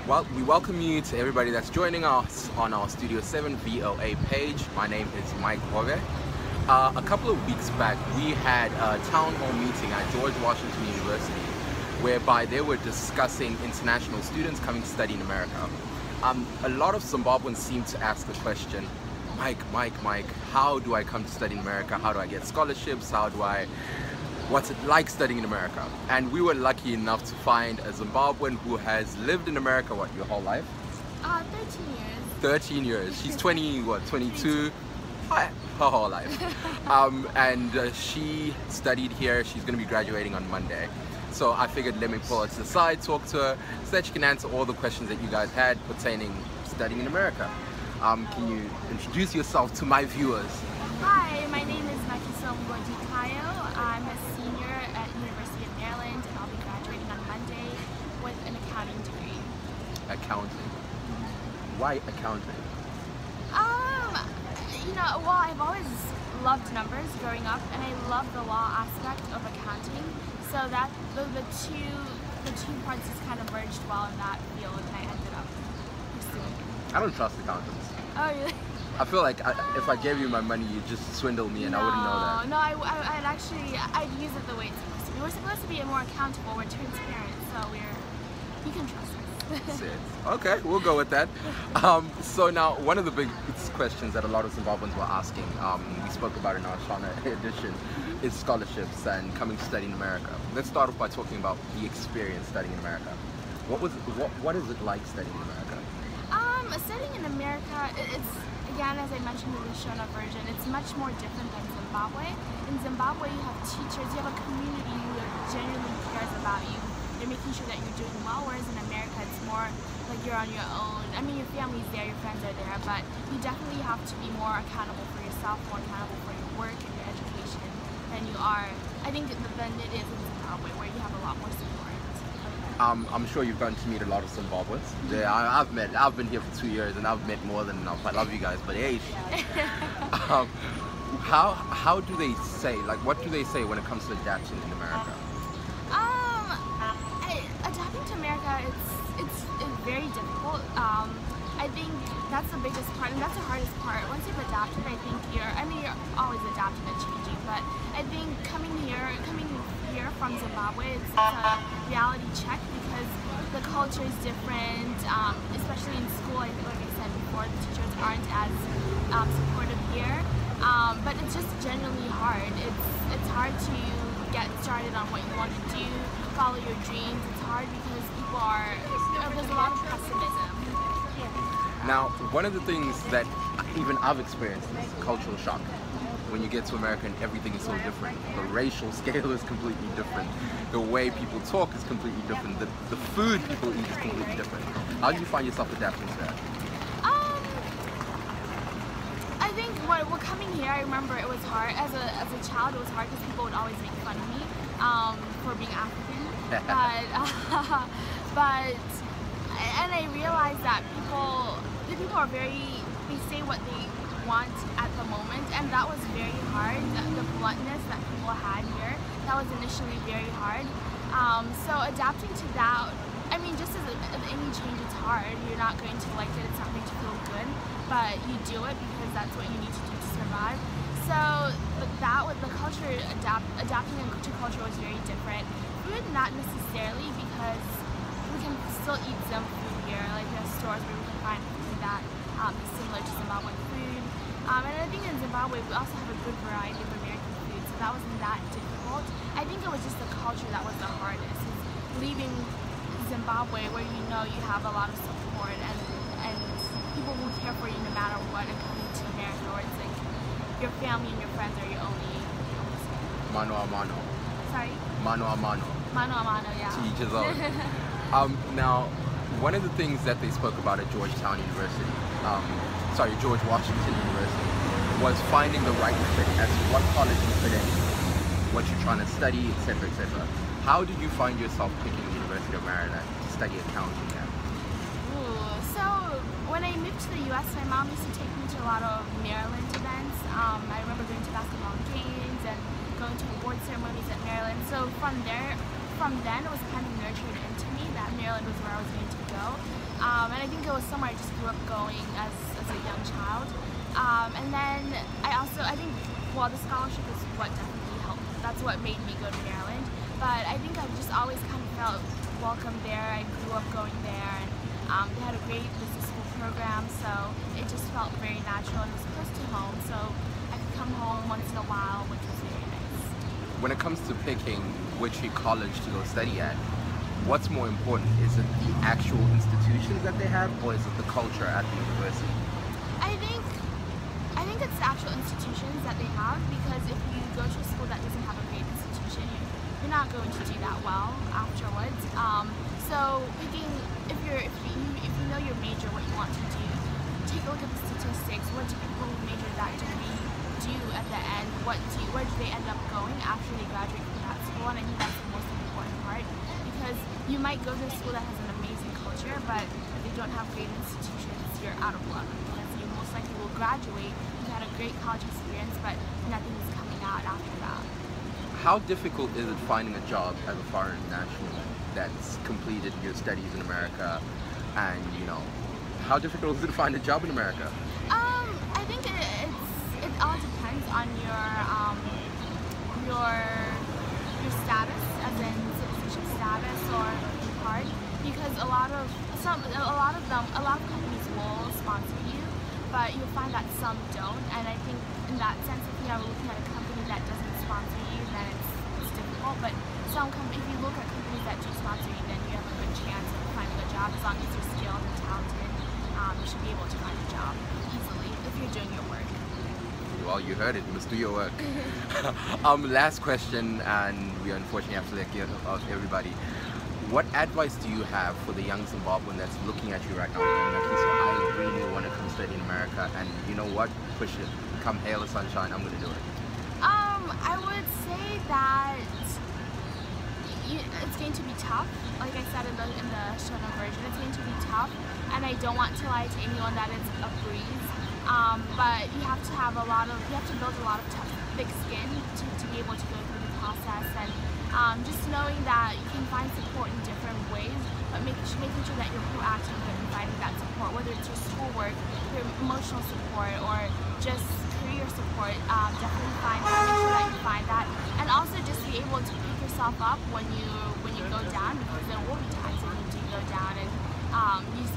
Well, we welcome you to everybody that's joining us on our Studio 7 VOA page. My name is Mike Hove. A couple of weeks back, we had a town hall meeting at George Washington University, whereby they were discussing international students coming to study in America. A lot of Zimbabweans seem to ask the question, Mike, how do I come to study in America? How do I get scholarships? What's it like studying in America? And we were lucky enough to find a Zimbabwean who has lived in America, what, your whole life? 13 years. 13 years. She's 22? Her whole life. She studied here. She's going to be graduating on Monday. So I figured let me pull her to the side, talk to her, so that she can answer all the questions that you guys had pertaining studying in America. Can you introduce yourself to my viewers? Hi, my name is Nakiso Mogodi. I'm a senior at University of Maryland, and I'll be graduating on Monday with an accounting degree. Accounting. Why accounting? Well, I've always loved numbers growing up, and I love the law aspect of accounting. So that the two parts just kind of merged well in that field, and I ended up pursuing it. I don't trust accountants. Oh, really? I feel like if I gave you my money, you'd just swindle me, and I wouldn't know that. No, I'd use it the way it's supposed to be. We're supposed to be more accountable, we're transparent, so you can trust us. That's it. Okay, we'll go with that. So now, one of the big questions that a lot of Zimbabweans were asking, we spoke about in our Shana edition, is scholarships and coming to study in America. Let's start off by talking about the experience studying in America. What is it like studying in America? Studying in America, it's, again, as I mentioned in the Shona version, it's much more different than Zimbabwe. In Zimbabwe, you have teachers, you have a community who genuinely cares about you. They're making sure that you're doing well, whereas in America, it's more like you're on your own. I mean, your family's there, your friends are there, but you definitely have to be more accountable for yourself, more accountable for your work and your education than you are, I think, than it is in Zimbabwe, where you have a lot more support. I'm sure you've gotten to meet a lot of Zimbabweans. Yeah, I've been here for 2 years, and I've met more than enough. I love you guys, but hey, how do they say, like, what do they say when it comes to adapting in America? Adapting to America, it's very difficult. I think that's the biggest part, and that's the hardest part. Once you've adapted, I think you're always adapting and changing, but I think coming here from Zimbabwe, it's a reality check because the culture is different, especially in school. Like I said before, the teachers aren't as supportive here, but it's just genuinely hard. It's hard to get started on what you want to do, follow your dreams. It's hard because there's a lot of pessimism. Now, one of the things that even I've experienced is cultural shock. When you get to America and everything is so different. The racial scale is completely different. The way people talk is completely different. The food people eat is completely different. How do you find yourself adapting to that? I think we're coming here, I remember it was hard. As a child, it was hard because people would always make fun of me for being African. And I realized that people are they say what they want at the moment, and that was very hard. The bluntness that people had here, that was initially very hard. So adapting to that, I mean, just as any change, it's hard. You're not going to like it, it's not going to feel good, but you do it because that's what you need to do to survive. So the culture, adapting to culture was very different. Food, not necessarily, because we can still eat some food here. Like there's stores where we can find food that is similar to Zimbabwean food. And I think in Zimbabwe we also have a good variety of American food, so that wasn't that difficult. I think it was just the culture that was the hardest. Is leaving Zimbabwe where you know you have a lot of support and people will care for you no matter what, and coming to America where it's like your family and your friends are your only Mano a mano. Sorry? Mano a mano. Mano a mano, yeah. To each his own. Now, one of the things that they spoke about at George Washington University, was finding the right fit as to what college you fit in, what you're trying to study, etc., etc. How did you find yourself picking the University of Maryland to study accounting at? So when I moved to the U.S., my mom used to take me to a lot of Maryland events. I remember going to basketball games and going to award ceremonies at Maryland. So from then it was kind of nurtured into me that Maryland was where I was going to go. go. And I think it was somewhere I just grew up going as a young child. And then I think, well, the scholarship is what definitely helped. That's what made me go to Maryland. But I think I've just always kind of felt welcome there. I grew up going there, and they had a great business school program, so it just felt very natural and it was close to home, so I could come home once in a while, which was very nice. When it comes to picking which college to go study at, what's more important? Is it the actual institutions that they have, or is it the culture at the university? I think it's the actual institutions that they have, because if you go to a school that doesn't have a great institution, you're not going to do that well afterwards. So picking, if you know your major, what you want to do, take a look at the statistics. What do people who major that degree do at the end? Where do they end up going after they graduate from that school? And I think that's the most important part, because you might go to a school that has an amazing culture, but if they don't have great institutions, you're out of luck, because you most likely will graduate, you had a great college experience, but nothing is coming out after that. How difficult is it finding a job as a foreign national that's completed your studies in America, and how difficult is it to find a job in America? I think it all depends on your status, as in citizenship status or card, because a lot of companies will sponsor you, but you'll find that some don't. And I think in that sense, if you are looking at a company that doesn't sponsor you, then it's difficult. But if you look at companies that do sponsor you, then you have a good chance of finding a job. As long as you're skilled and talented, you should be able to find a job easily if you're doing your work. Well, you heard it. You must do your work. Last question, and we unfortunately have to let go of everybody. What advice do you have for the young Zimbabwean that's looking at you right now going, okay, so I really want to come study in America, and you know what? Push it. Come hail the sunshine, I'm going to do it. I would say that it's going to be tough. Like I said in the short version, it's going to be tough, and I don't want to lie to anyone that it's a breeze. But you have to build a lot of thick skin to be able to go through the process, and just knowing that you can find support in different ways, but making sure that you're proactive in providing that support, whether it's your schoolwork, your emotional support, or just career support. Definitely make sure that you find that, and also just be able to pick yourself up when you go down, because there will be times when you do go down, and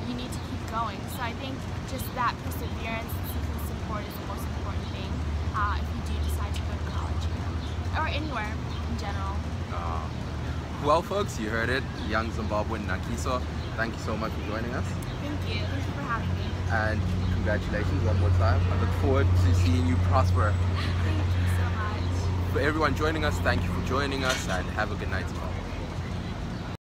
you need to keep going. So I think just that perseverance and seeking support is the most important thing if you do decide to go to college or anywhere in general. Well, folks, you heard it. Young Zimbabwean Nakiso, thank you so much for joining us. Thank you. Thank you for having me. And congratulations one more time. I look forward to seeing you prosper. Thank you so much. For everyone joining us, thank you for joining us, and have a good night, Zimbabwe.